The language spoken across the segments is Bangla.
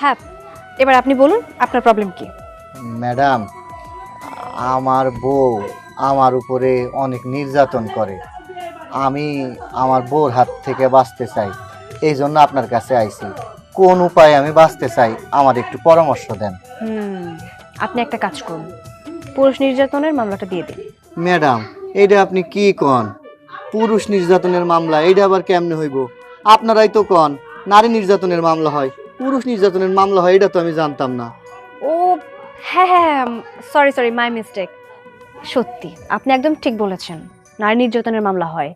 হ্যাঁ, এবার আপনি বলুন আপনার প্রবলেম কি? ম্যাডাম, আমার বউ আমার উপরে অনেক নির্যাতন করে। আমি আমার বউর হাত থেকে বাঁচতে চাই, এই জন্য আপনার কাছে আইছি। কোন উপায়ে আমি বাঁচতে চাই, আমার একটু পরামর্শ দেন। আপনি একটা কাজ করুন, পুরুষ নির্যাতনের মামলাটা দিয়ে দিন। ম্যাডাম, এইটা আপনি কি কন? পুরুষ নির্যাতনের মামলা এইটা আবার কেমনে হইব? আপনারাই তো কন নারী নির্যাতনের মামলা হয়, পুরুষ নির্যাতনের মামলা হয়, এটা তো আমি জানতাম না। ও হ্যাঁ হ্যাঁ, সরি মাই মিস্টেক। সত্যি আপনি একদম ঠিক বলেছেন, নারী নির্যাতনের মামলা হয়।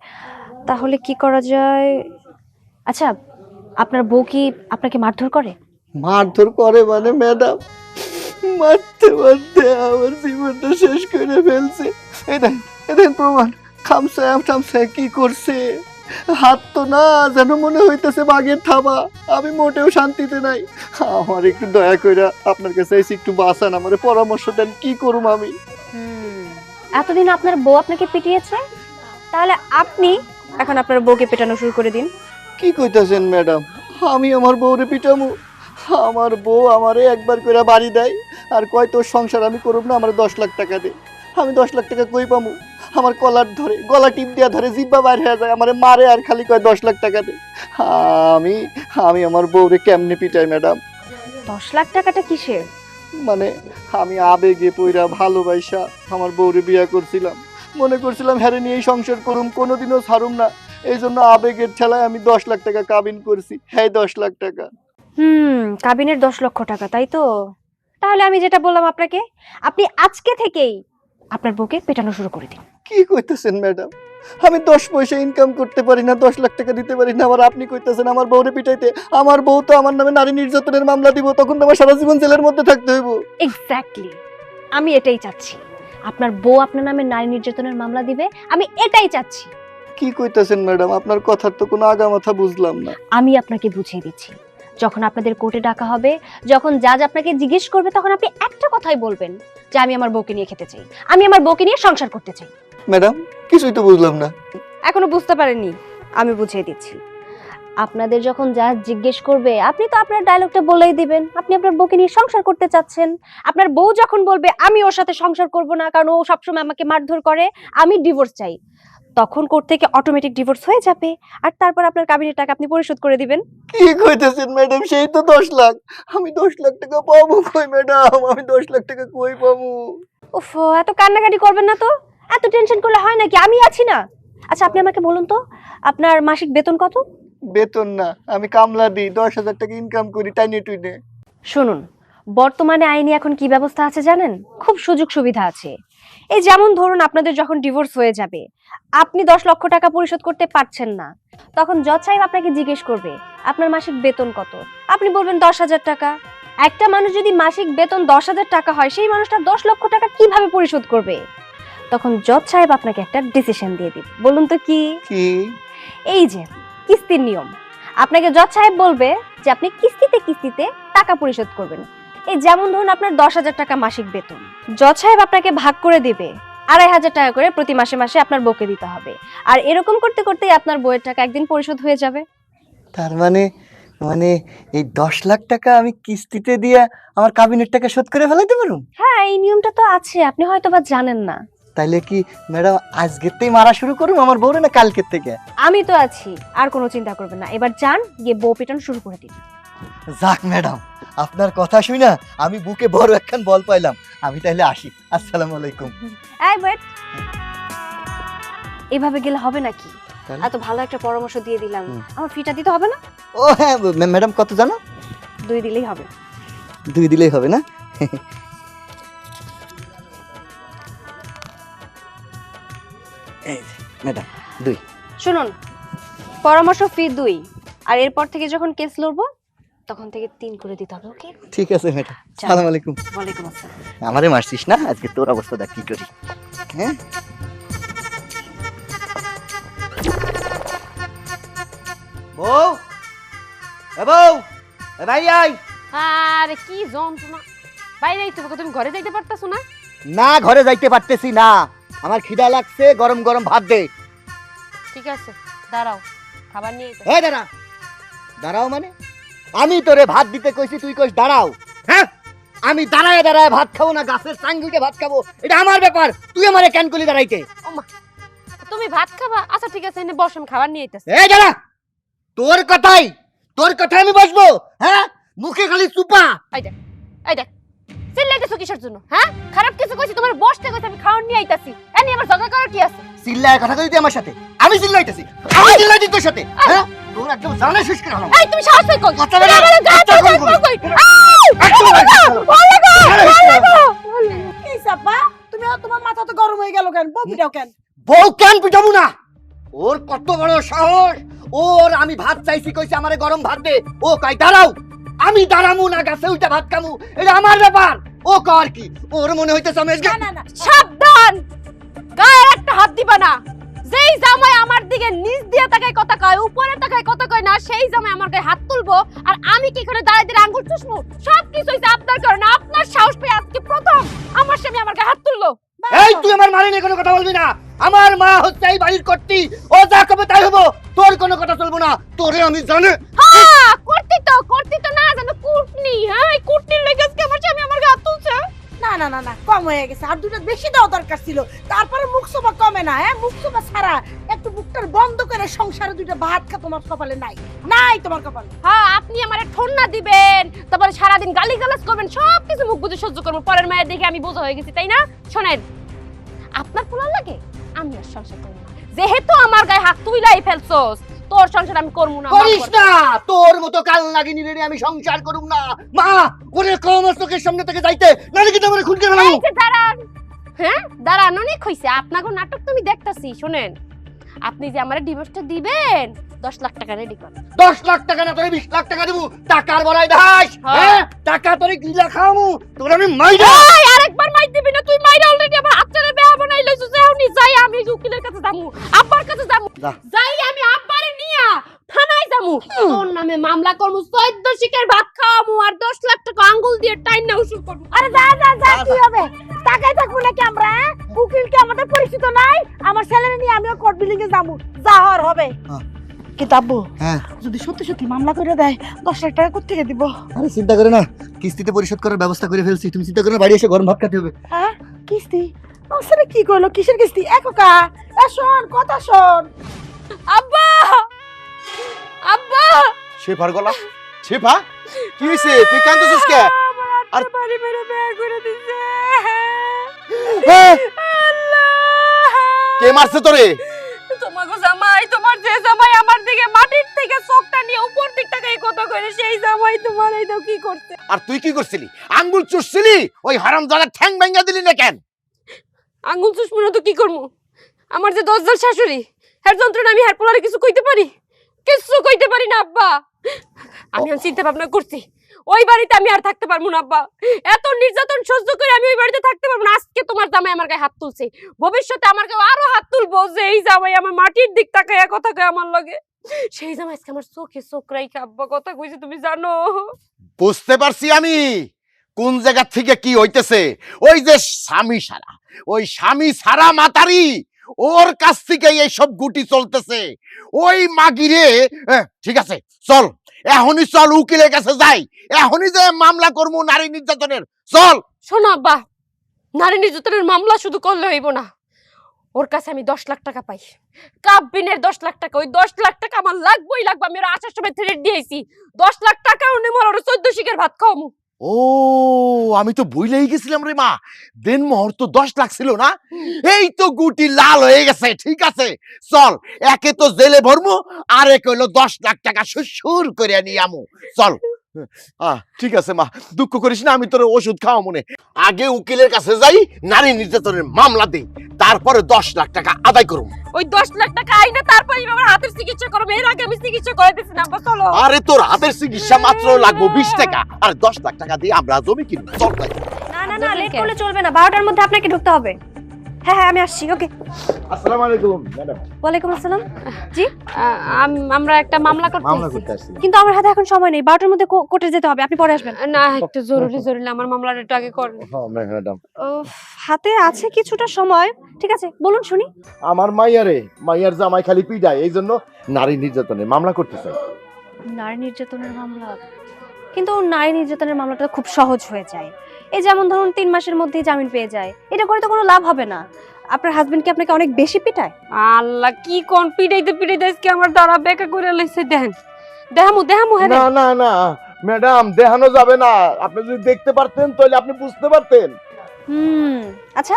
তাহলে কি করা যায়? আচ্ছা, আপনার বউ কি আপনাকে মারধর করে? মারধর করে মানে ম্যাডাম, মারতে মারতে আমার জীবনটা শেষ করে ফেলছে। এই দেখেন প্রমাণ, খামসায় কি করছে। হাত তো না, যেন মনে হইতেছে বাঘের থাবা। আমি মোটেও শান্তিতে নাই। আমার একটু দয়া কইরা আপনার কাছে এসে একটু বাঁচান, আমারে পরামর্শ দেন, কি করুম আমি। এতদিন আপনার বউ আপনাকে পিটিয়েছে, তাহলে আপনি এখন আপনার বউকে পেটানো শুরু করে দিন। কি কইতাছেন ম্যাডাম? আমি আমার বউরে পিটামু? আমার বউ আমারে একবার কইরা বাড়ি দেয় আর কয় তোর সংসার আমি করব না, আমার 10 লাখ টাকা দে। আমি 10 লাখ টাকা কই পামু? আমার কলার ধরে, গলা টিপ দিয়া ধরে, জিব্বা বাইর হয়ে যায়, আমারে মারে আর খালি কয় 10 লাখ টাকা দে। আমি আমি আমার বউরে কেমনে পিটাই ম্যাডাম? 10 লাখ টাকাটা কিসের? মানে আমি আবেগে পইরা ভালোবাসা আমার বউরে বিয়া করছিলাম, মনে করছিলাম হ্যারে নিয়েই সংসার করুম, কোনোদিনও ছাড়ুম না। এই জন্য আবেগের ঠেলায় আমি 10 লাখ টাকা কাবিন করছি। হ্যাঁ, 10 লাখ টাকা। কাবিনের 10 লক্ষ টাকা, তাই তো? তাহলে আমি যেটা বললাম আপনাকে, আপনি আজকে থেকেই আপনার বউকে পেটানো শুরু করে দিন। কি কইতেছেন ম্যাডাম? আমি 10 পয়সা ইনকাম করতে পারি না, 10 লাখ টাকা দিতে পারি না, আবার আপনি কইতেছেন আমার বউরে পিটাইতে? আমার বউ তো আমার নামে নারী নির্যাতনের মামলা দিব, তখন তো আমার সারা জীবন জেলের মধ্যে থাকতে হইব। এক্স্যাক্টলি, আমি এটাই চাচ্ছি। আপনার বউ আপনার নামে নারী নির্যাতনের মামলা দিবে, আমি এটাই চাচ্ছি। কি কইতেছেন ম্যাডাম? আপনার কথার তো কোনো আগা মাথা বুঝলাম না। আমি আপনাকে বুঝিয়ে দিচ্ছি। যখন আপনাদের কোর্টে ডাকা হবে, যখন জাজ আপনাকে জিজ্ঞেস করবে, তখন আপনি একটা কথাই বলবেন যে আমি আমার বউকে নিয়ে খেতে চাই, আমি আমার বউকে নিয়ে সংসার করতে চাই। ম্যাডাম, কিছুই তো বুঝলাম না। এখনো বুঝতে পারেননি? আমি বুঝিয়ে দিচ্ছি। আপনাদের যখন জাজ জিজ্ঞেস করবে, আপনি তো আপনার ডায়লগটা বলেই দিবেন আপনি আপনার বউকে নিয়ে সংসার করতে চাচ্ছেন। আপনার বউ যখন বলবে আমি ওর সাথে সংসার করব না, কারণ ও সবসময় আমাকে মারধর করে, আমি ডিভোর্স চাই, তখন কোর্ট থেকে অটোমেটিক ডিভোর্স হয়ে যাবে। আর তারপর আপনার কাবিনের টাকা আপনি পরিশোধ করে দিবেন। কি কইতেছেন ম্যাডাম? সেই তো 10 লাখ। আমি 10 লাখ টাকা পাবো কই ম্যাডাম? আমি 10 লাখ টাকা কই পাবো? উফ, এত কান্নাকাটি করবেন না তো, এত টেনশন করলে হয় নাকি? আমি আছি না। আচ্ছা, আপনি আমাকে বলুন তো, আপনার মাসিক বেতন কত? বেতন না, আমি কামলা দিই, 10,000 টাকা ইনকাম করি টাইনে টুইনে। শুনুন, বর্তমানে আইনে এখন কি ব্যবস্থা আছে জানেন? খুব সুযোগ সুবিধা আছে। এই যেমন ধরুন, আপনাদের যখন ডিভোর্স হয়ে যাবে, আপনি 10 লক্ষ টাকা পরিশোধ করতে পারছেন না, তখন জজ সাহেব আপনাকে জিজ্ঞেস করবে আপনার মাসিক বেতন কত। আপনি বলবেন 10,000 টাকা। একটা মানুষ যদি মাসিক বেতন 10,000 টাকা হয়, সেই মানুষটা 10 লক্ষ টাকা কিভাবে পরিশোধ করবে? তখন জজ সাহেব আপনাকে একটা ডিসিশন দিয়ে দিবে। বলুন তো কি? কি? এই যে কিস্তির নিয়ম। আপনাকে জজ সাহেব বলবে যে আপনি কিস্তিতে কিস্তিতে টাকা পরিশোধ করবেন। এই যেমন ধরুন, আপনার 10,000 টাকা মাসিক বেতন, জজ সাহেব আপনাকে ভাগ করে দিবে 2,500 টাকা করে প্রতি মাসে মাসে আপনার বউকে দিতে হবে। আর এরকম করতে করতেই আপনার বউয়ের টাকা একদিন পরিশোধ হয়ে যাবে। তার মানে মানে এই 10 লাখ টাকা আমি কিস্তিতে দিয়ে আমার কাবিনের টাকা শোধ করে ফেলাইতে পারুম? হ্যাঁ, এই নিয়মটা তো আছে, আপনি হয়তো বা জানেন না। তাইলে কি ম্যাডাম আজকেতেই মারা শুরু করুম আমার বউরে, না কালকের থেকে? আমি তো আছি, আর কোনো চিন্তা করবেন না। এবার যান, গিয়ে বউ পিটানো শুরু করে দিন। যাক ম্যাডাম, আপনার কথা শুই না আমি বুকে বড় একখান বল পাইলাম। আমি তাইলে আসি। আসসালামু আলাইকুম। এই ওয়েট, এভাবে গেলে হবে নাকি? তাহলে? এত ভালো একটা পরামর্শ দিয়ে দিলাম, আমার ফিটা দিতে হবে না? ও হ্যাঁ ম্যাডাম, কত জানো? 2 দিলেই হবে। 2 দিলেই হবে না? এই যে, ম্যাডাম 2। শুনুন, পরামর্শ ফি 2, আর এরপর থেকে যখন কেস লড়বো তখন থেকে 3 করে দিতে হবে। ওকে? ঠিক আছে ম্যাডাম। সালাম আলাইকুম। ওয়ালাইকুম আসসালাম। আমারে মারছিস না, আজকে তোর অবস্থা দেখ কি করি। হ্যাঁ, বউ, এ বউ, এ ভাই আই। আরে কি যন্ত্রণা! বাইরে আইতে হবে, তুমি ঘরে যাইতে পারতাছো না? না, ঘরে যাইতে পারতেছি না, আমার খিদা লাগছে, গরম গরম ভাত দে। ঠিক আছে, দাঁড়াও, খাবার নিয়ে আইতে। এই দাঁড়া। দাঁড়াও মানে? আমি তোরে ভাত দিতে কইছি, তুই কইস দাঁড়াও। হ্যাঁ, আমি দাঁড়ায় দাঁড়ায় ভাত খাবো না গাছের চাঙ্গুইতে ভাত খাবো, এটা আমার ব্যাপার। তুই আমারে কেন কলি দাঁড়াইতে? তুমি ভাত খাবা? আচ্ছা ঠিক আছে, এনে বসেন, খাবার নিয়ে আইতাছি। এই দাঁড়া, তোর কথাই আমি বসবো? হ্যাঁ, মুখে খালি চুপা। এই দেখ চিল্লাইতেছো কিসের জন্য? হ্যাঁ, খারাপ কিছু কইছি? তোমার বসতে কইছি, আমি খাওয়ার নিয়ে আইতাছি। এনি আমার ঝগড়া করার কি আছে? চিল্লায় কথা কইতে আমার সাথে? আমি চিল্লাইতেছি? আমি চিল্লাইছি তোর সাথে? হ্যাঁ, তোর একদম জানা শেষ করে হলাম। এই তুমি সাহস কই? কথা বলে আমার গায়ে কথা হাত কই? কই? ভালো লাগো। কি সাপা, তুমি তোমার মাথা তো গরম হয়ে গেল কেন? বউ পিটাও কেন? বউ কেন পিটাবো না? ওর কত বড় সাহস! ওর আমি ভাত চাইছি কইছে আমারে গরম ভাত দে, ও কই দাঁড়াও। আমি দাঁড়ামু না গাছে উঠে ভাত খামু, এটা আমার ব্যাপার। ও কর কি? ওর মনে হইতেছে আমি না না না, সাবধান, গায়ে একটা হাত দিবা না। যেই জামাই আমার দিকে নিচ দিয়ে তাকায় কথা কয়, উপরে তাকায় কথা কয় না, সেই জামাই আমার গায়ে হাত তুলবো আর আমি কি করে দাঁড়ায় দাঁড়ায় আঙ্গুল চুষমু? সব কিছু হইছে আপনার কারণে। আপনার সাহস পেয়ে আজকে প্রথম আমার স্বামী আমার গায়ে হাত তুললো। এই তুই আমার মারে নিয়ে কোনো কথা বলবি না। আমার মা হচ্ছে এই বাড়ির কর্ত্রী, ও যা কবে তাই হবো, তোর কোনো কথা চলবো না। তোরে আমি জানি। হ্যাঁ, করতি তো না জানো কুটনি। হ্যাঁ, এই কুটনির লেগে আজকে আমার স্বামী আমার গায়ে হাত তুলছে। না না না না, কম হয়ে গেছে। আর দুটো বেশি দেওয়া দরকার ছিল। তারপরে মুখ সোপা কমে না। হ্যাঁ, মুখ সোপা ছাড়া একটু মুখটার বন্ধ করে সংসারে দুটো ভাত খা তোমার কপালে নাই। নাই তোমার কপালে। হ্যাঁ, আপনি আমারে ঠন্না দিবেন, তারপরে সারাদিন গালিগালাজ করবেন, সব কিছু মুখ বুঝে সহ্য করবো। পরের মায়ের দেখে আমি বোঝা হয়ে গেছি, তাই না? শোনেন, আপনার পোলার লাগে আমি আর সংসার করবো না। যেহেতু আমার গায়ে হাত তুইলাই ফেলছস, তোর সংসার আমি করবো না। করিস না, তোর মতো কাল লাগিনি রে আমি সংসার করুম না। মা, ওরে কম চোখের সামনে থেকে যাইতে, নালে কিন্তু আমার খুনকে ফেলাম। এই যে দাঁড়ান, হ্যাঁ দাঁড়ান, অনেক হইছে। আপনাকে নাটক তো আমি দেখতাছি। শুনেন, আপনি যে আমারে ডিভোর্সটা দিবেন, 10 লাখ টাকা রেডি করেন। 10 লাখ টাকা না, তোরে 20 লাখ টাকা দেবো। টাকার বড়াই দাস। হ্যাঁ, টাকা তোরে গিলা খামু, তোর আমি মাইরা। এই আরেকবার মাই দিবি না তুই? মাইরা অলরেডি আমার হাতটারে বেয়া বানাই লইছস। এখনই যাই আমি উকিলের কাছে যামু, আব্বার কাছে যামু। যা। যাই আমি আব্বারে নিয়া থানায় যামু, তোর নামে মামলা করমু, 14 শিকের ভাত খাওয়ামু আর 10 লাখ টাকা আঙ্গুল দিয়ে টাইন না উসুল করবো। আরে যা যা যা, কি হবে? টাকায় থাকবো নাকি আমরা? হ্যাঁ? উকিল কি আমাদের পরিচিত নাই? আমার ছেলেরে নিয়ে আমিও কোর্ট বিল্ডিং এ যাবো, যা হওয়ার হবে। কিন্তু আব্বু, হ্যাঁ, যদি সত্যি সত্যি মামলা করে দেয়, 10 লাখ টাকা কোথা থেকে দিব? আরে চিন্তা করে না, কিস্তিতে পরিশোধ করার ব্যবস্থা করে ফেলছি। তুমি চিন্তা করে না, বাড়ি এসে গরম ভাত খেতে হবে। হ্যাঁ, কিস্তি? আসলে কি করলো? কিসের কিস্তি? একা শোন, কথা শোন। আব্বা, আব্বা, শেফার গলা, শেফা কি হইছে? তুই কাঁদছিস কে? আর বাড়ি মেরে বিয়ে করে দিছে। হ্যাঁ, আল্লাহ! কে মারছে তোরে? তোমাগো জামাই, তোমার যে জামাই আমার দিকে মাটির থেকে চোখটা নিয়ে উপর দিক তাকাই কথা কইরে, সেই জামাই তোমার এই দাও কি করতে? আর তুই কি করছিলি? আঙ্গুল চুষছিলি? ওই হারামজাদার ঠ্যাং ভাঙা দিলি না কেন? আঙ্গুল চুষমুনো তো কি করমু? আমার যে দশজাল শাশুড়ি, এর যন্ত্রণা আমি হের পোলারে কিছু কইতে পারি? কিছু কইতে পারি না আব্বা। আমি চিন্তা ভাবনা করছি, ওই বাড়িতে আমি আর থাকতে পারবো না আব্বা। এত নির্যাতন সহ্য করে আমি ওই বাড়িতে থাকতে পারবো না। আজকে তোমার জামাই আমার গায়ে হাত তুলছে, ভবিষ্যতে আমার গায়ে আরো হাত তুলবো। যে এই জামাই আমার মাটির দিক তাকায় কথা কয় আমার লগে, সেই জামাই আজকে আমার চোখে চোখ রাইখা আব্বা কথা কইছে, তুমি জানো? বুঝতে পারছি আমি কোন জায়গা থেকে কি হইতেছে। ওই যে স্বামী সারা মাতারি, ওর কাছ থেকে এই সব গুটি চলতেছে। ওই মাগিরে ঠিক আছে, চল এখনই চল উকিলের কাছে যাই, এখনই যে মামলা করবো নারী নির্যাতনের। চল। শোনো আব্বা, নারী নির্যাতনের মামলা শুধু করলে হইব না, ওর কাছে আমি 10 লাখ টাকা পাই, কাবিনের 10 লাখ টাকা। ওই 10 লাখ টাকা আমার লাগবেই লাগবে। আমি ওর আসার সময় থ্রেট দিয়েছি, 10 লাখ টাকা উনি মোর ওর 14 শিকের ভাত খাওয়ামু। ও, আমি তো ভুলেই গেছিলাম রে মা, দেন মোহর তো 10 লাখ ছিল না? এই তো গুটি লাল হয়ে গেছে। ঠিক আছে, চল, একে তো জেলে ভরমু, আর এক হইলো 10 লাখ টাকা সুর করে নিয়ে আমু। চল। ঠিক আছে মা, দুঃখ করিস না, আমি তোর ওষুধ খাওয়া মনে। আগে উকিলের কাছে যাই, নারী নির্যাতনের মামলা দিই, তারপরে 10 লাখ টাকা আদায় করুম। ওই 10 লাখ টাকা আইনা তারপরে আমার হাতের চিকিৎসা করব। এর আগে আমি চিকিৎসা করে দিছি না আব্বা, চলো। আরে তোর হাতের চিকিৎসা মাত্র লাগবে 20 টাকা, আর 10 লাখ টাকা দিয়ে আমরা জমি কিনবো। চল ভাই। না না না, লেট করলে চলবে না, 12টার মধ্যে আপনাকে ঢুকতে হবে। হ্যাঁ হ্যাঁ, আমি আসছি। ওকে, আসসালামু আলাইকুম ম্যাডাম। ওয়ালাইকুম আসসালাম। জি, আমরা একটা মামলা করতে আসছি। কিন্তু আমার হাতে এখন সময় নেই, 12টার মধ্যে কোর্টে যেতে হবে। আপনি পরে আসবেন। না, একটু জরুরি আমার মামলাটা একটু আগে করেন। হ্যাঁ ম্যাডাম। হাতে আছে কিছুটা সময়। ঠিক আছে, বলুন শুনি। আমার মাইয়ার জামাই খালি পিটায়, এই জন্য নারী নির্যাতনের মামলা করতে চাই। নারী নির্যাতনের মামলা? কিন্তু নারী নির্যাতনের মামলাটা খুব সহজ হয়ে যায়। এই যেমন ধরুন 3 মাসের মধ্যেই জামিন পেয়ে যায়। এটা করে তো কোনো লাভ হবে না। আপনার হাজবেন্ড কি আপনাকে অনেক বেশি পিটায়? আল্লাহ, কি কোন পিটাইতে পিটাইতে আজকে আমার দ্বারা বেকা করে লাইছে। দেখেন, দেহামু হ্যাঁ। না না না ম্যাডাম, দেখানো যাবে না। আপনি যদি দেখতে পারতেন তাহলে আপনি বুঝতে পারতেন। আচ্ছা,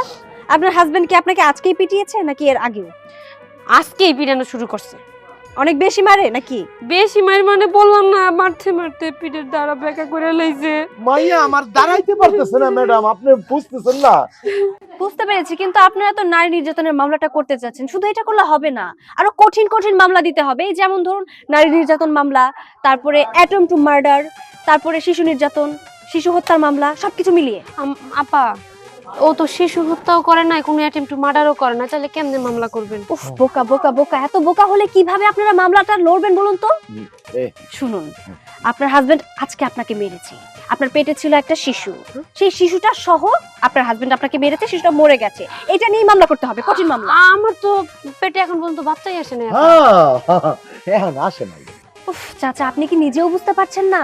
আপনার হাজবেন্ড কি আপনাকে আজকেই পিটিয়েছে নাকি এর আগেও? আজকেই পিটানো শুরু করছে। অনেক বেশি মারে নাকি? বেশি মার মানে বললাম না, মারতে মারতে পিঠের দ্বারা বেকা করে লাইছে। মাইয়া আমার দাঁড়াইতে পারতেছে না ম্যাডাম, আপনি বুঝতেছেন না। বুঝতে পেরেছি, কিন্তু আপনারা তো নারী নির্যাতনের মামলাটা করতে চাচ্ছেন, শুধু এটা করলে হবে না, আরো কঠিন কঠিন মামলা দিতে হবে। এই যেমন ধরুন নারী নির্যাতন মামলা, তারপরে অ্যাটেম্প টু মার্ডার, তারপরে শিশু নির্যাতন, শিশু হত্যার মামলা, সবকিছু মিলিয়ে। আপা, ও তো শিশু হত্যাও করে না, কোনো অ্যাটেম্প টু মার্ডারও করে না, তাহলে কেমনে মামলা করবেন? উফ, বোকা বোকা বোকা, এত বোকা হলে কিভাবে আপনারা মামলাটা লড়বেন বলুন তো? শুনুন, আপনার হাজবেন্ড আজকে আপনাকে মেরেছে, আপনার পেটে ছিল একটা শিশু, সেই শিশুটা সহ আপনার হাজবেন্ড আপনাকে মেরেছে, শিশুটা মরে গেছে, এটা নিয়ে মামলা করতে হবে, কঠিন মামলা। আমার তো পেটে এখন পর্যন্ত বাচ্চাই আসে না। এখন আসে নাই। উফ চাচা, আপনি কি নিজেও বুঝতে পারছেন না?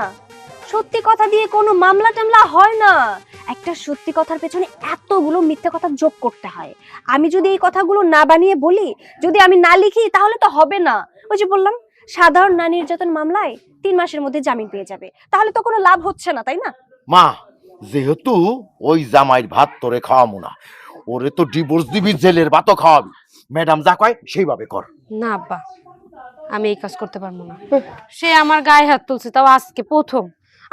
সত্যি কথা দিয়ে কোনো মামলা টামলা হয় না। একটা সত্যি কথার পেছনে এতগুলো মিথ্যা কথা যোগ করতে হয়। আমি যদি এই কথাগুলো না বানিয়ে বলি, যদি আমি না লিখি, তাহলে তো হবে না। ওই যে বললাম, সাধারণ নারী নির্যাতন মামলায় 3 মাসের মধ্যে জামিন পেয়ে যাবে, তাহলে তো কোনো লাভ হচ্ছে না, তাই না? মা, যেহেতু ওই জামাইয়ের ভাত তোরে খাওয়াবো না, ওরে তো ডিভোর্স দিবি, জেলের ভাতও খাওয়াবি। ম্যাডাম যা কয় সেইভাবে কর। না আব্বা, আমি এই কাজ করতে পারবো না। সে আমার গায়ে হাত তুলছে, তাও আজকে প্রথম।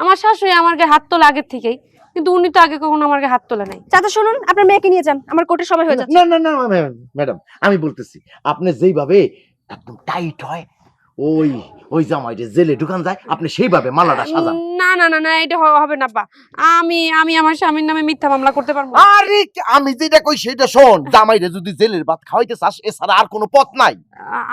আমার শাশুড়ি আমার গায়ে হাত তোলা আগের থেকেই, কিন্তু উনি তো আগে কখনো আমার গায়ে হাত তোলে নাই। চাচা শুনুন, আপনার মেয়েকে নিয়ে যান, আমার কোর্টের সময় হয়ে যাচ্ছে। না না না ম্যাডাম, আমি বলতেছি আপনি যেইভাবে একদম টাইট হয় ওই ওই জামাইরে জেলে ঢুকান যায়, আপনি সেইভাবে মালাটা সাজান। না না না না, এটা হবে না আব্বা। আমি আমার স্বামীর নামে মিথ্যা মামলা করতে পারবো না। আরে আমি যেটা কই সেটা শোন, জামাইরে যদি জেলের ভাত খাওয়াইতে চাস, এছাড়া আর কোনো পথ নাই।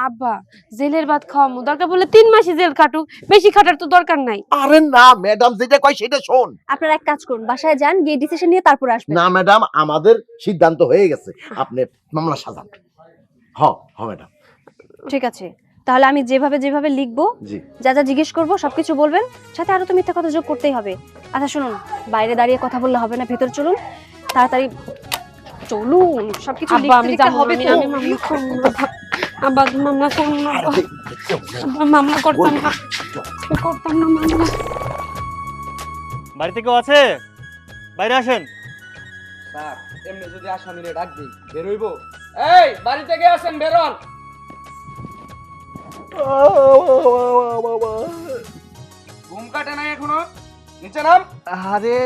আব্বা, জেলের ভাত খাওয়ামু, দরকার বলে 3 মাসই জেল কাটুক, বেশি খাটার তো দরকার নাই। আরে না ম্যাডাম, যেটা কই সেটা শোন। আপনারা এক কাজ করুন, বাসায় যান, গিয়ে ডিসিশন নিয়ে তারপর আসবেন। না ম্যাডাম, আমাদের সিদ্ধান্ত হয়ে গেছে, আপনি মামলা সাজান। ম্যাডাম। ঠিক আছে, তাহলে আমি যেভাবে যেভাবে লিখবো, জি। যা যা জিজ্ঞেস করবো সবকিছু বলবেন, সাথে আরো তো মিথ্যা কথা যোগ করতেই হবে। আচ্ছা শুনুন, বাইরে দাঁড়িয়ে কথা বললে হবে না, ভেতর চলুন, তাড়াতাড়ি চলুন, সবকিছু আব্বা, আমি লিখতে যাবো, হবে তো। আমি মামলা করবো না। আব্বা, মামলা করবো না, আব্বা, মামলা করতাম না মামলা। বাড়িতে কেউ আছে? বাইরে আসেন। স্যার, এমনি যদি আসামিরে ডাক দিই, বের হইব? এই, বাড়ি থেকে আসেন, বেরোন। ঘুম কাটে নাই এখনো? নিচে নাম। আরে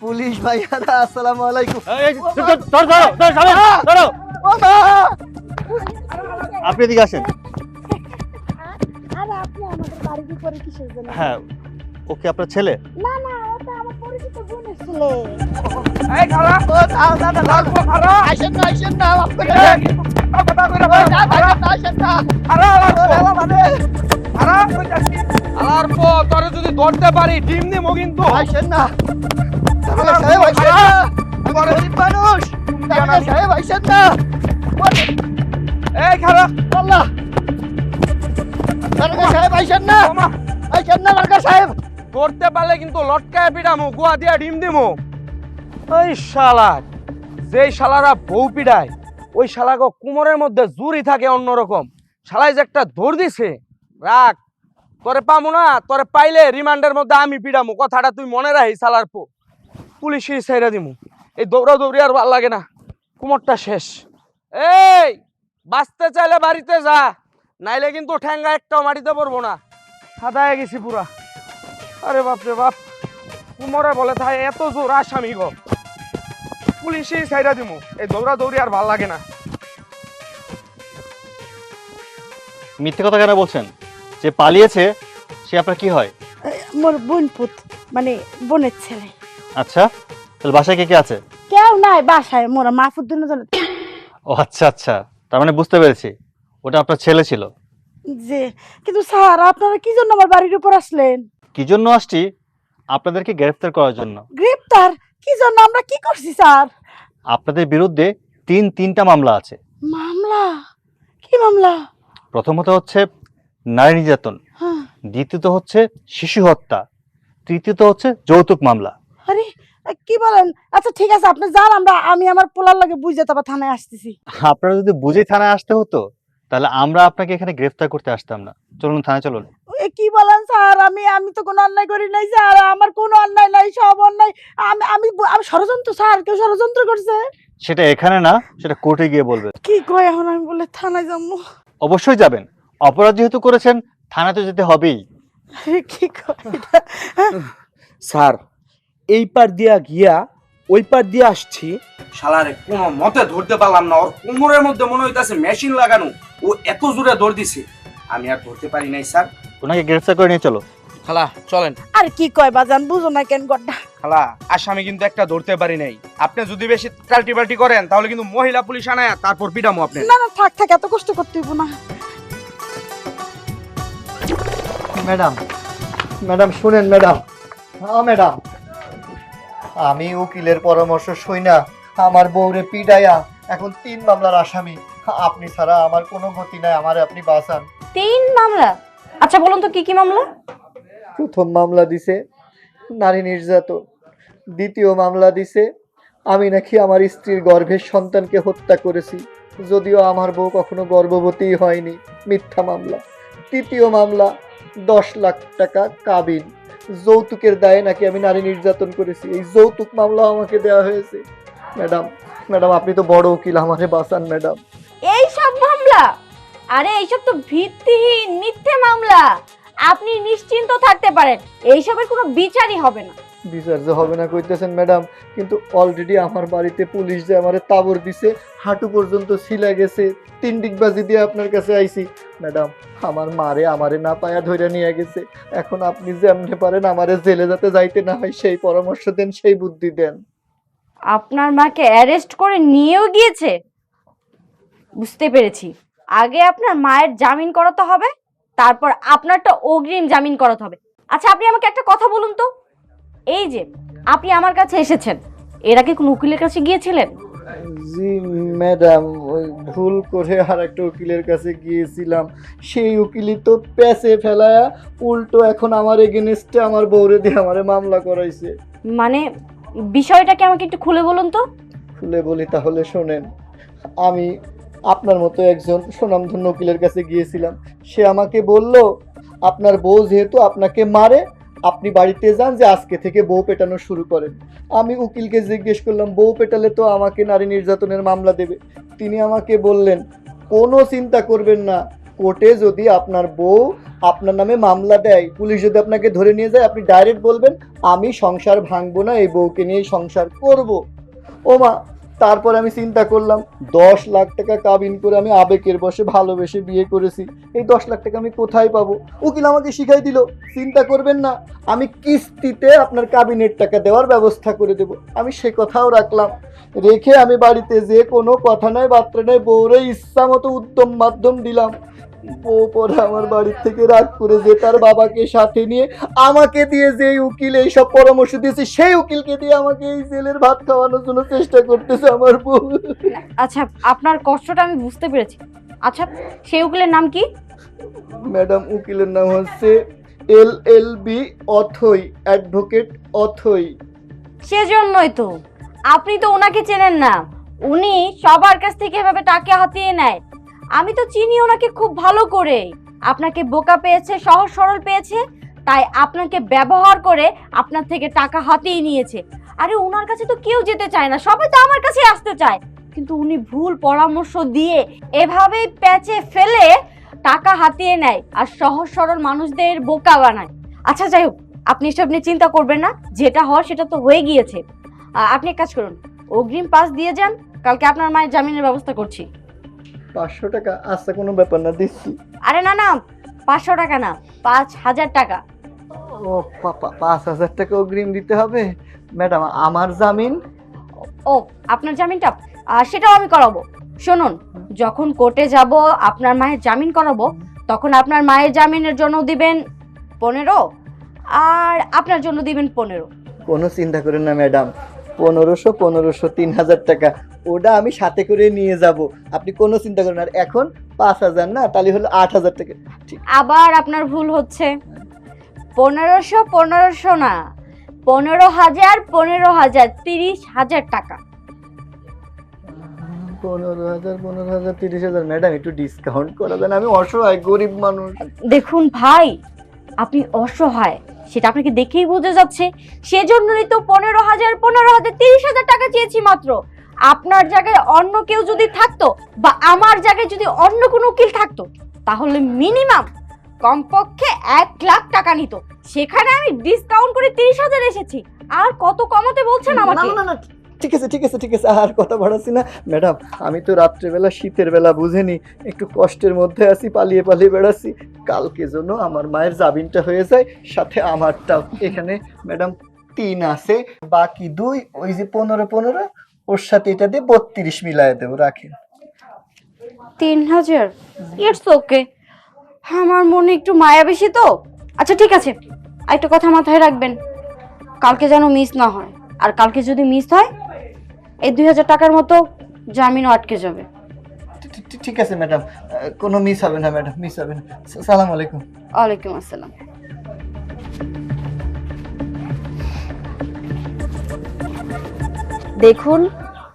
পুলিশ ভাইয়ারা, আসসালামু আলাইকুম। ধরো। আপনি এদিকে আসেন। আরে আপনি আমাদের বাড়ির উপরে কিসের জন্য? হ্যাঁ, ওকে আপনার ছেলে? না না, ওটা আমার পরিচিত বোনের ছেলে। এই খালা, খালা, আসেন না, আসেন না, আপনাকে কথা কইরা বল। আসেন না। খালা, খালা, কইতাছি। আলার পো, তোরে যদি ধরতে পারি, টিম নিমো কিন্তু। আসেন না, সাহেব আসেন না, গরিব মানুষ, সাহেব আসেন না। এই খালা, আল্লাহ, সাহেব আসেন না, আসেন না সাহেব। ধরতে পারলে কিন্তু লটকায় পিডামু, গুয়া দিয়া ডিম দিমু। ওই শালা, যেই শালারা বউ পিডায়, ওই শালাকে কোমরের মধ্যে জুরি থাকে অন্যরকম। শালাই যে একটা ধর দিছে, রাখ, তোরে পামু না, তোরে পাইলে রিমান্ডের মধ্যে আমি পিডামু। কথাটা তুই মনে রাখি শালার পো। পুলিশই ছাইরা দিমু। এই দৌড়া দৌড়ি আর ভাল লাগে না, কোমরটা শেষ। এই, বাঁচতে চাইলে বাড়িতে যা, নাইলে কিন্তু ঠ্যাঙ্গা একটাও মাটিতে পড়বো না। হাদায় গেছি পুরা। আরে বাপ রে বাপ, কুমরে বলে তাই এত জোর আসামি গো। পুলিশই ছাইরা দিমু, এই দৌড়া দৌড়ি আর ভাল লাগে না। মিথ্যে কথা কেন বলছেন? যে পালিয়েছে সে আপনার কি হয়? মোর বোন পুত, মানে বোনের ছেলে। আচ্ছা, তাহলে বাসায় কে কে আছে? কেউ নাই বাসায়, মোরা মাহফুদ দুজন। ও আচ্ছা আচ্ছা, তার মানে বুঝতে পেরেছি, ওটা আপনার ছেলে ছিল। যে কিন্তু স্যার, আপনারা কি জন্য আমার বাড়ির উপর আসলেন? কি জন্য আসছি? আপনাদেরকে গ্রেফতার করার জন্য। গ্রেপ্তার? কি জন্য? আমরা কি করছি স্যার? আপনাদের বিরুদ্ধে তিনটা মামলা আছে। মামলা? কি মামলা? প্রথমত হচ্ছে নারী নির্যাতন, হ্যাঁ। দ্বিতীয়ত হচ্ছে শিশু হত্যা, তৃতীয়ত হচ্ছে যৌতুক মামলা। আরে কি বলেন? আচ্ছা ঠিক আছে, আপনি যান, আমি আমার পোলার লাগে বুঝে তারপর থানায় আসতেছি। আপনারা যদি বুঝেই থানায় আসতে হতো তাহলে আমরা আপনাকে এখানে গ্রেফতার করতে আসতাম না। চলুন থানায় চলুন। কি বলেন স্যার? আমি তো কোনো অন্যায় করি নাই স্যার, আমার কোনো অন্যায় নাই, সব অন্যায় আমি ষড়যন্ত্র স্যার, কেউ ষড়যন্ত্র করছে। সেটা এখানে না, সেটা কোর্টে গিয়ে বলবেন। কি কয় এখন? আমি বলে থানায় যাবো? অবশ্যই যাবেন, অপরাধ যেহেতু করেছেন থানায় তো যেতে হবেই। কি কয় এটা? স্যার এই পার দিয়া গিয়া ওই পার দিয়ে আসছি, শালারে কোনো মতে ধরতে পারলাম না। ওর কোমরের মধ্যে মনে হইতাছে মেশিন লাগানো, ও এত জোরে দৌড় দিছে, আমি আর ধরতে পারি নাই স্যার। ওনাকে গ্রেফতার করে নিয়ে চলো। খালা চলেন। আর কি কয় বাজান, বুঝো না কেন গড্ডা? খালা আসামি কিন্তু একটা ধরতে পারি নাই, আপনি যদি বেশি টাল্টি বাল্টি করেন তাহলে কিন্তু মহিলা পুলিশ আনায় তারপর পিটামো আপনি। না না, থাক থাক, এত কষ্ট করতে হইব না। ম্যাডাম, ম্যাডাম শুনেন ম্যাডাম। হ্যাঁ ম্যাডাম, আমি উকিলের পরামর্শ শুই না আমার বউরে পিডাইয়া এখন 3 মামলার আসামি। আপনি ছাড়া আমার কোনো গতি নাই, আমারে আপনি বাঁচান। 3 মামলা? আচ্ছা বলুন তো কি কি মামলা? প্রথম মামলা দিছে নারী নির্যাতন, দ্বিতীয় মামলা দিছে আমি নাকি আমার স্ত্রীর গর্ভের সন্তানকে হত্যা করেছি, যদিও আমার বউ কখনো গর্ভবতী হয়নি, মিথ্যা মামলা। তৃতীয় মামলা 10 লাখ টাকা কাবিন, যৌতুকের দায়ে নাকি আমি নারী নির্যাতন করেছি, এই যৌতুক মামলা আমাকে দেওয়া হয়েছে। ম্যাডাম, ম্যাডাম আপনি তো বড় উকিল, আমাকে বাঁচান ম্যাডাম। এই সব মামলা? আরে এইসব তো ভিত্তিহীন মিথ্যে মামলা। আপনি নিশ্চিন্ত থাকতে পারেন, এইসবের কোনো বিচারই হবে না। বিচার যে হবে না কইতেছেন ম্যাডাম, কিন্তু অলরেডি আমার বাড়িতে পুলিশ যে আমারে তাবর দিছে, হাঁটু পর্যন্ত ছিলা গেছে, 3 ডিগবাজি দিয়ে আপনার কাছে আইছি ম্যাডাম। আমার মারে আমারে না পায়া ধইরা নিয়ে গেছে, এখন আপনি যেমনে পারেন আমারে জেলে যাতে যাইতে না হয় সেই পরামর্শ দেন, সেই বুদ্ধি দেন। আপনার মাকে অ্যারেস্ট করে নিয়েও গিয়েছে? বুঝতে পেরেছি, আগে আপনার মায়ের জামিন করাতে হবে, তারপর আপনারটা অগ্রিম জামিন করাতে হবে। আচ্ছা আপনি আমাকে একটা কথা বলুন তো, এই যে আপনি আমার কাছে এসেছেন, এর আগে কোন উকিলের কাছে গিয়েছিলেন? জি ম্যাডাম, ওই ভুল করে আর একটা উকিলের কাছে গিয়েছিলাম, সেই উকিলই তো প্যাচে ফেলায়া উল্টো এখন আমার এগেনস্টে আমার বউরে দিয়ে আমারে মামলা করাইছে। মানে বিষয়টাকে আমাকে একটু খুলে বলুন তো। খুলে বলি তাহলে শোনেন। আমি আপনার মতো একজন সুনামধন্য উকিলের কাছে গিয়েছিলাম, সে আমাকে বলল আপনার বউ যেহেতু আপনাকে মারে, আপনি বাড়িতে যান, যে আজকে থেকে বউ পেটানো শুরু করেন। আমি উকিলকে জিজ্ঞেস করলাম বউ পেটালে তো আমাকে নারী নির্যাতনের মামলা দেবে। তিনি আমাকে বললেন কোনো চিন্তা করবেন না, কোর্টে যদি আপনার বউ আপনার নামে মামলা দেয়, পুলিশ যদি আপনাকে ধরে নিয়ে যায়, আপনি ডাইরেক্ট বলবেন আমি সংসার ভাঙবো না, এই বউকে নিয়ে সংসার করব। ও মা, তারপর আমি চিন্তা করলাম 10 লাখ টাকা কাবিন করে আমি আবেগের বশে ভালোবেসে বিয়ে করেছি, এই 10 লাখ টাকা আমি কোথায় পাবো? উকিল আমাকে শিখাই দিল চিন্তা করবেন না, আমি কিস্তিতে আপনার কাবিনের টাকা দেওয়ার ব্যবস্থা করে দেব। আমি সে কথাও রাখলাম, রেখে আমি বাড়িতে যে কোনো কথা নয় বার্তা নয় বউরে ইচ্ছা মতো উদ্যম মাধ্যম দিলাম। বউ পরে আমার বাড়ির থেকে রাগ করে যে তার বাবাকে সাথে নিয়ে আমাকে দিয়ে যে উকিল এইসব পরামর্শ দিয়েছে, সেই উকিলকে দিয়ে আমাকে এই জেলের ভাত খাওয়ানোর জন্য চেষ্টা করতেছে আমার বউ। আচ্ছা আপনার কষ্টটা আমি বুঝতে পেরেছি। আচ্ছা সেই উকিলের নাম কি? ম্যাডাম উকিলের নাম হচ্ছে LLB অথই, অ্যাডভোকেট অথই। সেজন্যই তো, আপনি তো ওনাকে চেনেন না, উনি সবার কাছ থেকে এভাবে টাকা হাতিয়ে নেয়। আমি তো চিনি ওনাকে খুব ভালো করে। আপনাকে বোকা পেয়েছে, সহজ সরল পেয়েছে, তাই আপনাকে ব্যবহার করে আপনার থেকে টাকা হাতিয়ে নিয়েছে। আরে ওনার কাছে তো কেউ যেতে চায় না, সবাই তো আমার কাছে আসতে চায়, কিন্তু উনি ভুল পরামর্শ দিয়ে এভাবেই প্যাচে ফেলে টাকা হাতিয়ে নেয় আর সহজ সরল মানুষদের বোকা বানায়। আচ্ছা যাই হোক, আপনি এসব নিয়ে চিন্তা করবেন না, যেটা হওয়ার সেটা তো হয়ে গিয়েছে। আপনি এক কাজ করুন, অগ্রিম পাস দিয়ে যান, কালকে আপনার মায়ের জামিনের ব্যবস্থা করছি। 500 টাকা? আচ্ছা কোনো ব্যাপার না, দিচ্ছি। আরে না না, 500 টাকা না, 5000 টাকা। ও 5000 টাকা অগ্রিম দিতে হবে ম্যাডাম? আমার জামিন? ও আপনার জামিনটা সেটাও আমি করাবো। শুনুন, যখন কোর্টে যাব আপনার মায়ের জামিন করাবো, তখন আপনার মায়ের জামিনের জন্য দিবেন 15 আর আপনার জন্য দিবেন 15। কোনো চিন্তা করেন না ম্যাডাম, 1500 3000 টাকা ওটা আমি সাথে করে নিয়ে যাব, আপনি কোনো চিন্তা করেন না। আর এখন 5000 না, তাহলে হলো 8000 টাকা। ঠিক আবার আপনার ভুল হচ্ছে, 1500 না, 15,000, 15,000, 30,000 টাকা। 15,000 15,000 30,000 ম্যাডাম একটু ডিসকাউন্ট করা দেন, আমি অসহায় গরিব মানুষ। দেখুন ভাই, আপনি অসহায় সেটা আপনাকে দেখেই বোঝা যাচ্ছে, সেজন্যই তো 15,000, 15,000, 30,000 টাকা চেয়েছি মাত্র। আপনার জায়গায় অন্য কেউ যদি থাকতো বা আমার জায়গায় যদি অন্য কোনো উকিল থাকতো, তাহলে মিনিমাম কমপক্ষে 1 লাখ টাকা নিত। সেখানে আমি ডিসকাউন্ট করে 30,000 এসেছি, আর কত কমাতে বলছেন আমাকে? না না না, ঠিক আছে ঠিক আছে ঠিক আছে, আর কথা বাড়াচ্ছি না ম্যাডাম। আমি তো রাত্রেবেলা শীতের বেলা বুঝেনি, একটু কষ্টের মধ্যে আছি, পালিয়ে পালিয়ে বেড়াচ্ছি। কালকে জন্য আমার মায়ের জামিনটা হয়ে যায়, সাথে আমারটাও। এখানে ম্যাডাম 3 আছে, বাকি 2, ওই যে 15 ওর সাথে এটা দিয়ে 32 মিলায় দেবো, রাখেন। 3,000? ইটস ওকে, আমার মনে একটু মায়া বেশি তো। আচ্ছা ঠিক আছে, একটা কথা মাথায় রাখবেন, কালকে যেন মিস না হয়। আর কালকে যদি মিস হয়, এই 2,000 টাকার মতো জামিনও আটকে যাবে। ঠিক আছে ম্যাডাম, কোনো মিস হবে না ম্যাডাম, মিস হবে না। সালাম আলাইকুম। ওয়ালাইকুম আসসালাম। দেখুন,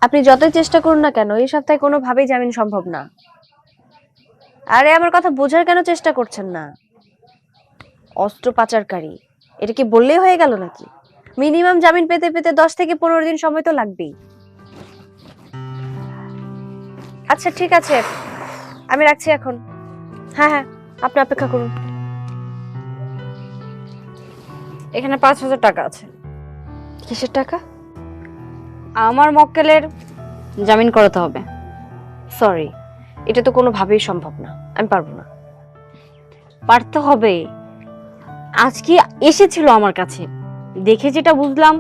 আপনি যতই চেষ্টা করুন না কেন এই সপ্তাহে কোনোভাবেই জামিন সম্ভব না। আরে আমার কথা বোঝার কেন চেষ্টা করছেন না? অস্ত্র পাচারকারী, এটা কি বললেই হয়ে গেল নাকি? মিনিমাম জামিন পেতে পেতে 10 থেকে 15 দিন সময় তো লাগবেই। আচ্ছা ঠিক আছে, আমি রাখছি এখন। হ্যাঁ হ্যাঁ, আপনি অপেক্ষা করুন। এখানে 5,000 টাকা আছে। কিসের টাকা? আমার মক্কেলের জামিন করাতে হবে। সরি, এটা তো কোনোভাবেই সম্ভব না, আমি পারবো না। পারতে হবে। আজকে এসেছিল আমার কাছে, দেখে যেটা বুঝলাম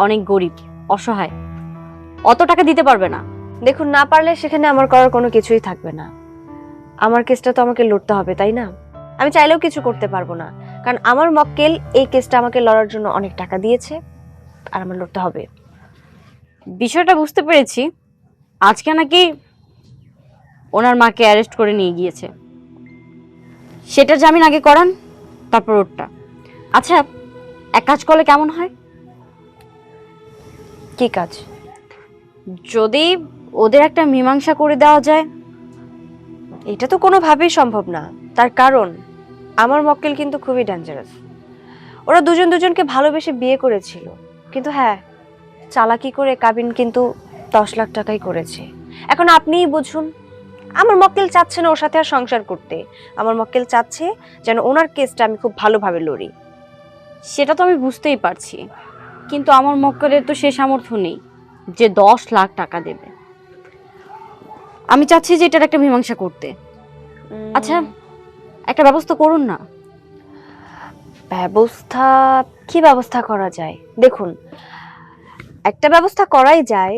অনেক গরিব, অসহায়, অত টাকা দিতে পারবে না। দেখুন, না পারলে সেখানে আমার করার কোনো কিছুই থাকবে না। আমার কেসটা তো আমাকে লড়তে হবে, তাই না? আমি চাইলেও কিছু করতে পারবো না, কারণ আমার মক্কেল এই কেসটা আমাকে লড়ার জন্য অনেক টাকা দিয়েছে, আর আমার লড়তে হবে। বিষয়টা বুঝতে পেরেছি, আজকে নাকি ওনার মাকে অ্যারেস্ট করে নিয়ে গিয়েছে। সেটার জামিন আগে করান, তারপর ওরটা। আচ্ছা, এক কাজ করলে কেমন হয়? কি কাজ? যদি ওদের একটা মীমাংসা করে দেওয়া যায়। এটা তো কোনোভাবেই সম্ভব না, তার কারণ আমার মক্কেল কিন্তু খুবই ডেঞ্জারাস। ওরা দুজন দুজনকে ভালোবেসে বিয়ে করেছিল, কিন্তু হ্যাঁ, চালাকি করে কাবিন কিন্তু 10 লাখ টাকাই করেছে। এখন আপনিই বুঝুন, আমার মক্কেল চাচ্ছে না ওর সাথে আর সংসার করতে। আমার মক্কেল চাচ্ছে যেন ওনার কেসটা আমি খুব ভালোভাবে লড়ি। সেটা তো আমি বুঝতেই পারছি, কিন্তু আমার মক্কেলের তো সে সামর্থ্য নেই যে 10 লাখ টাকা দেবে। আমি চাচ্ছি যে এটার একটা মীমাংসা করতে। আচ্ছা, একটা ব্যবস্থা করুন না। ব্যবস্থা? কি ব্যবস্থা করা যায়? দেখুন, একটা ব্যবস্থা করাই যায়।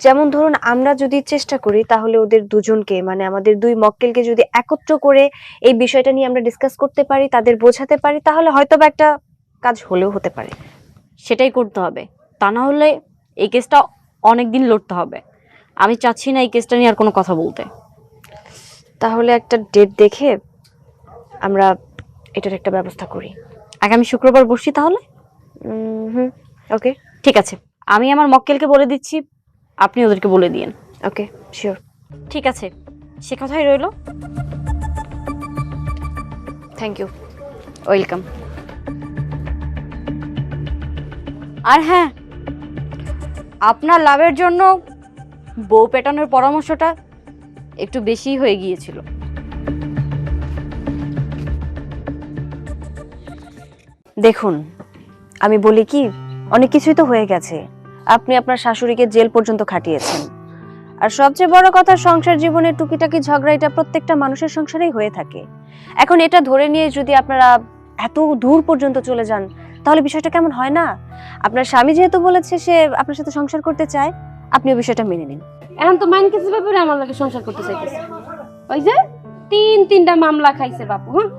যেমন ধরুন, আমরা যদি চেষ্টা করি তাহলে ওদের দুজনকে, মানে আমাদের 2 মক্কেলকে যদি একত্র করে এই বিষয়টা নিয়ে আমরা ডিসকাস করতে পারি, তাদের বোঝাতে পারি, তাহলে হয়তোবা একটা কাজ হলেও হতে পারে। সেটাই করতে হবে, তা না হলে এই কেসটা অনেক দিন লড়তে হবে। আমি চাচ্ছি না এই কেসটা নিয়ে আর কোনো কথা বলতে। তাহলে একটা ডেট দেখে আমরা এটার একটা ব্যবস্থা করি। আগামী শুক্রবার বসি তাহলে? হুম, ওকে, ঠিক আছে। আমি আমার মক্কেলকে বলে দিচ্ছি, আপনি ওদেরকে বলে দিন। ওকে, শিওর। ঠিক আছে, সে কথাই রইল। Thank you. ওয়েলকাম। আর হ্যাঁ, আপনার লাভের জন্য বউ পেটানোর পরামর্শটা একটু বেশি হয়ে গিয়েছিল। দেখুন, আমি বলি কি, অনেক কিছুই তো হয়ে গেছে। আপনি আপনার শাশুড়িকে জেল পর্যন্ত খাটিয়েছেন, আর সবচেয়ে বড় কথা, সংসার জীবনের টুকিটাকি ঝগড়া এটা প্রত্যেকটা মানুষের সংসারেই হয়ে থাকে। এখন এটা ধরে নিয়ে যদি আপনারা এত দূর পর্যন্ত চলে যান, তাহলে বিষয়টা কেমন হয় না? আপনার স্বামী যেহেতু বলেছে সে আপনার সাথে সংসার করতে চায়, আপনিও বিষয়টা মেনে নিন। এখন তো মাইন কেসের ব্যাপারে আমার লাগে সংসার করতে চাইতেছে। ওই যে 3টা মামলা খাইছে বাপু। হ্যাঁ,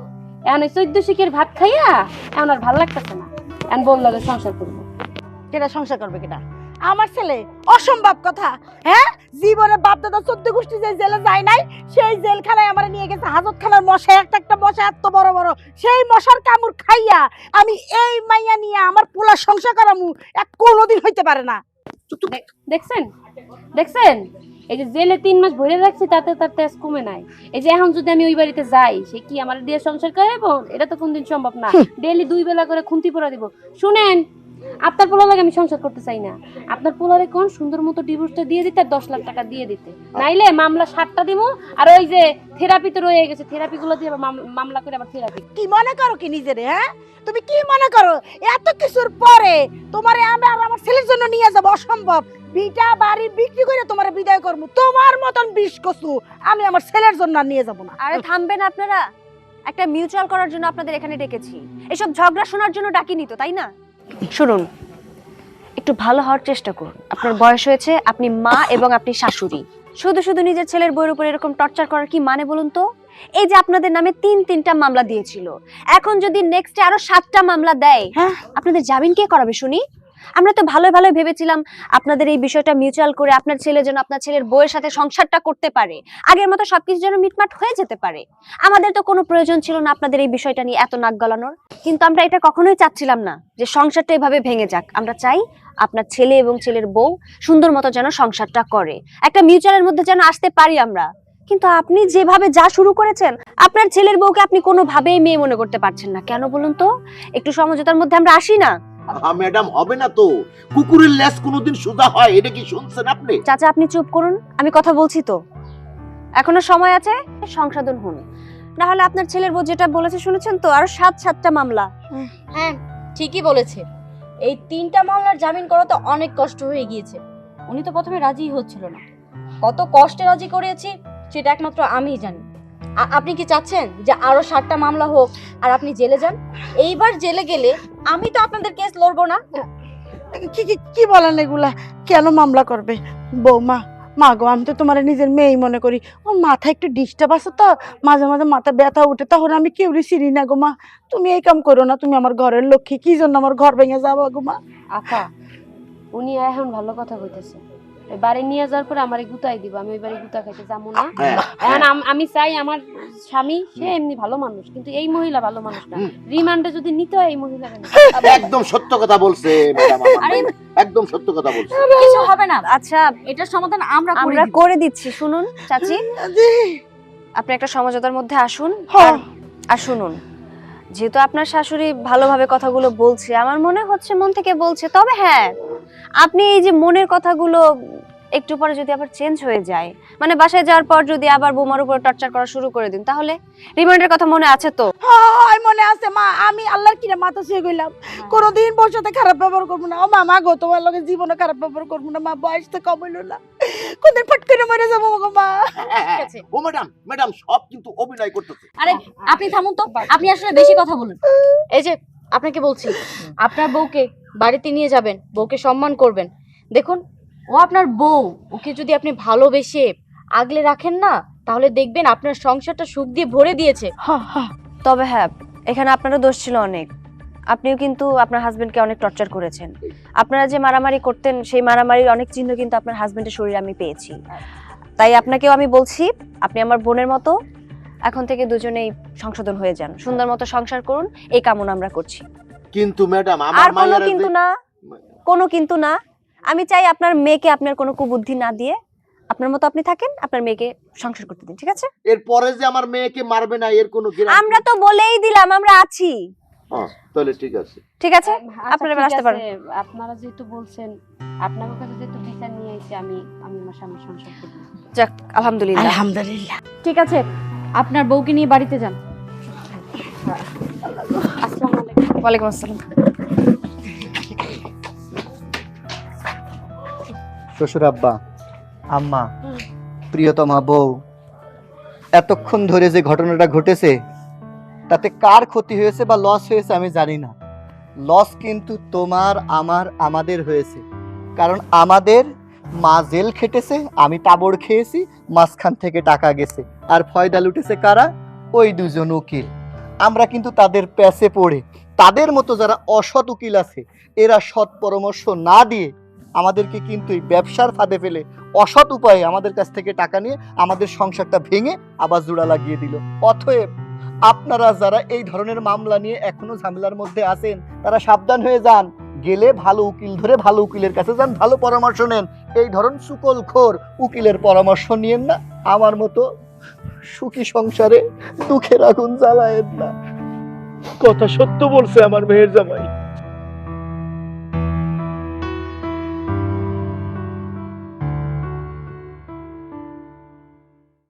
এখন ওই 14 শিখের ভাত খাইয়া এখন আর ভালো লাগতেছে না, এখন বললো সংসার করবো। কেটা সংসার করবে কেটা? আমার ছেলে অসম্ভব কথা। হ্যাঁ, জীবনে বাপ দাদা 14 গোষ্ঠী যে জেলে যায় নাই, সেই জেলখানায় আমার নিয়ে গেছে হাজতখানার মশা, একটা মশা এত বড় বড়, সেই মশার কামড় খাইয়া আমি এই মাইয়া নিয়ে আমার পোলা সংসার করামু এক কোনোদিন হইতে পারে না। দেখছেন দেখছেন, এই যে জেলে 3 মাস ভরে রাখছি তাতে তার তেজ কমে নাই। এই যে এখন যদি আমি ওই বাড়িতে যাই, সে কি আমার দিয়ে সংসার করাবো? এটা তো কোনদিন সম্ভব না। ডেইলি 2 বেলা করে খুন্তি পোড়া দিব। শুনেন, আপনার পোলা লাগে আমি সংসার করতে চাই না। আপনার পোলারে কোন সুন্দর মতো ডিভোর্সটা দিয়ে দিতে আর 10 লাখ টাকা দিয়ে দিতে, নাইলে মামলা 7টা দিব। আর ওই যে থেরাপিতে রয়ে গেছে, থেরাপিগুলো দিয়ে আবার মামলা করে আবার থেরাপি। কি মনে করো কি নিজেরে? হ্যাঁ, তুমি কি মনে করো এত কিছুর পরে তোমারে আমি আর আমার ছেলের জন্য নিয়ে যাব? অসম্ভব। বিটা বাড়ি বিক্রি করে তোমারে বিদায় করবো। তোমার মতন বিষ কসু আমি আমার ছেলের জন্য আর নিয়ে যাব না। আরে থামবেন আপনারা, একটা মিউচুয়াল করার জন্য আপনাদের এখানে ডেকেছি, এসব ঝগড়া শোনার জন্য ডাকিনি তো, তাই না? শুনুন, একটু ভালো হওয়ার চেষ্টা করুন। আপনার বয়স হয়েছে, আপনি মা এবং আপনি শাশুড়ি। শুধু শুধু নিজের ছেলের বউয়ের উপর এরকম টর্চার করার কি মানে বলুন তো? এই যে আপনাদের নামে 3টা মামলা দিয়েছিল, এখন যদি নেক্সটে আরো 7টা মামলা দেয়, হ্যাঁ, আপনাদের জামিন কে করাবে শুনি? আমরা তো ভালো ভালো ভেবেছিলাম আপনাদের এই বিষয়টা মিউচুয়াল করে আপনার ছেলে যেন আপনার ছেলের বউয়ের সাথে সংসারটা করতে পারে, আগের মতো সবকিছু যেন মিটমাট হয়ে যেতে পারে। আমাদের তো কোনো প্রয়োজন ছিল না আপনাদের এই বিষয়টা নিয়ে এত নাক গলানোর। কিন্তু আমরা এটা কখনোই চাচ্ছিলাম না যে সংসারটা এভাবে ভেঙে যাক। আমরা চাই আপনার ছেলে এবং ছেলের বউ সুন্দর মতো যেন সংসারটা করে, একটা মিউচুয়ালের মধ্যে যেন আসতে পারি আমরা। কিন্তু আপনি যেভাবে যা শুরু করেছেন, আপনার ছেলের বউকে আপনি কোনোভাবেই মেয়ে মনে করতে পারছেন না। কেন বলুন তো? একটু সমঝোতার মধ্যে আমরা আসি না? ম্যাডাম হবে না তো, কুকুরের লেজ কোনোদিন সোজা হয়, এটা কি শুনছেন আপনি? চাচা আপনি চুপ করুন, আমি কথা বলছি তো, এখনো সময় আছে, সংশোধন হন। না হলে আপনার ছেলের বউ যেটা বলেছে শুনেছেন তো, আরো 7টা মামলা। হ্যাঁ, ঠিকই বলেছে। এই 3টা মামলার জামিন করা তো অনেক কষ্ট হয়ে গিয়েছে। উনি তো প্রথমে রাজি হচ্ছিল না, কত কষ্টে রাজি করিয়েছি সেটা একমাত্র আমিই জানি। আপনি কি চাচ্ছেন যে আরো 7টা মামলা হোক আর আপনি জেলে যান? এইবার জেলে গেলে আমি তো আপনাদের কেস লড়বো না। কি কি কি বলেন এগুলা? কেন মামলা করবে? বৌমা, মা গো, আমি তো তোমার নিজের মেয়েই মনে করি। ও মাথা একটু ডিস্টার্ব আছে তো, মাঝে মাঝে মাথা ব্যথা উঠে, তখন আমি কেউরি চিনি না গো মা। তুমি এই কাম করো না, তুমি আমার ঘরের লক্ষ্মী, কি জন্য আমার ঘর ভেঙে যাবো গো মা? আপা, উনি এখন ভালো কথা কইতেছে। ওই বাড়ি নিয়ে যাওয়ার পরে আমারে গুতাই দিব, আমি ওই বাড়ি গুতা খাইতে যাবো না। এখন আমি চাই আমার স্বামী সে এমনি ভালো মানুষ, কিন্তু এই মহিলা ভালো মানুষ না। রিমান্ডে যদি নিতে হয় এই মহিলা একদম সত্য কথা বলছে ম্যাডাম, একদম সত্য কথা বলছে। কিছু হবে না, আচ্ছা, এটার সমাধান আমরা করে দিচ্ছি। শুনুন চাচি, জি, আপনি একটা সমঝোতার মধ্যে আসুন। হ্যাঁ। আর শুনুন, যেহেতু আপনার শাশুড়ি ভালোভাবে কথাগুলো বলছে, আমার মনে হচ্ছে মন থেকে বলছে, তবে হ্যাঁ, আপনি এই যে মনের কথাগুলো একটু পরে যদি আবার চেঞ্জ হয়ে যায়, মানে বাসায় যাওয়ার পর যদি আবার বোমার উপর টর্চার করা শুরু করে দিন, তাহলে রিমান্ডের কথা মনে আছে তো? হয় মনে আছে মা, আমি আল্লাহর কিরে মাথা ছুঁয়ে গেলাম, কোনোদিন বউর সাথে খারাপ ব্যবহার করবো না। ও মা গো, তোমার লগে জীবনে খারাপ ব্যবহার করবো না মা, বয়স তো কম হইলো না, কোনদিন ফট করে মরে যাবো গো মা। ও ম্যাডাম, ম্যাডাম সব কিন্তু অভিনয় করতেছে। আরে আপনি থামুন তো, আপনি আসলে বেশি কথা বলেন। এই যে আপনাকে বলছি, আপনার বউকে বাড়িতে নিয়ে যাবেন, বউকে সম্মান করবেন। দেখুন, ও আপনার বউ, ওকে যদি আপনি ভালোবেসে আগলে রাখেন না, তাহলে দেখবেন আপনার সংসারটা সুখ দিয়ে ভরে দিয়েছে। তবে হ্যাঁ, এখানে আপনারও দোষ ছিল অনেক। আপনিও কিন্তু আপনার হাজবেন্ডকে অনেক টর্চার করেছেন। আপনারা যে মারামারি করতেন, সেই মারামারির অনেক চিহ্ন কিন্তু আপনার হাজবেন্ডের শরীরে আমি পেয়েছি। তাই আপনাকেও আমি বলছি, আপনি আমার বোনের মতো, এখন থেকে দুজনেই সংশোধন হয়ে যান, সুন্দর মতো সংসার করুন, এই কামনা আমরা করছি। কিন্তু ম্যাডাম আর আমার কোনো মায়ের কিন্তু না, কোনো কিন্তু না। আমি চাই আপনার মেয়েকে আপনার কোনো কুবুদ্ধি না দিয়ে আপনার মতো আপনি থাকেন, আপনার মেয়েকে সংসার করতে দিন, ঠিক আছে? এরপরে যে আমার মেয়েকে মারবে না এর কোনো গ্যারান্টি? আমরা তো বলেই দিলাম আমরা আছি। হ্যাঁ, তাহলে ঠিক আছে। ঠিক আছে, আপনারা এবার আসতে পারেন। আপনারা যেহেতু বলছেন, আপনাদের কাছে যেহেতু বিচার নিয়ে এসেছি, আমি আমার স্বামীর সংসার করব। যাক, আলহামদুলিল্লাহ। আলহামদুলিল্লাহ। ঠিক আছে, আপনার বউকে নিয়ে বাড়িতে যান। আসসালামু আলাইকুম। ওয়ালাইকুম আসসালাম। শ্বশুর আব্বা, আম্মা, প্রিয়তমা বউ, এতক্ষণ ধরে যে ঘটনাটা ঘটেছে তাতে কার ক্ষতি হয়েছে বা লস হয়েছে আমি জানি না। লস কিন্তু তোমার, আমার, আমাদের হয়েছে। কারণ আমাদের মা জেল খেটেছে, আমি তাবড় খেয়েছি, মাঝখান থেকে টাকা গেছে, আর ফয়দা লুটেছে কারা? ওই দুজন উকিল। আমরা কিন্তু তাদের প্যাসে পড়ে, তাদের মতো যারা অসৎ উকিল আছে, এরা সৎ পরামর্শ না দিয়ে আমাদেরকে কিন্তু এই ব্যবসার ফাঁদে ফেলে অসৎ উপায়ে আমাদের কাছ থেকে টাকা নিয়ে আমাদের সংসারটা ভেঙে আবার জোড়া লাগিয়ে দিল। অতএব আপনারা যারা এই ধরনের মামলা নিয়ে এখনো ঝামেলার মধ্যে আছেন তারা সাবধান হয়ে যান। গেলে ভালো উকিল ধরে ভালো উকিলের কাছে যান, ভালো পরামর্শ নেন। এই ধরন সুকলখোর উকিলের পরামর্শ নিয়েন না। আমার মতো সুখী সংসারে দুঃখের আগুন জ্বালায়েন না। কথা সত্য বলছে আমার মেহের জামাই।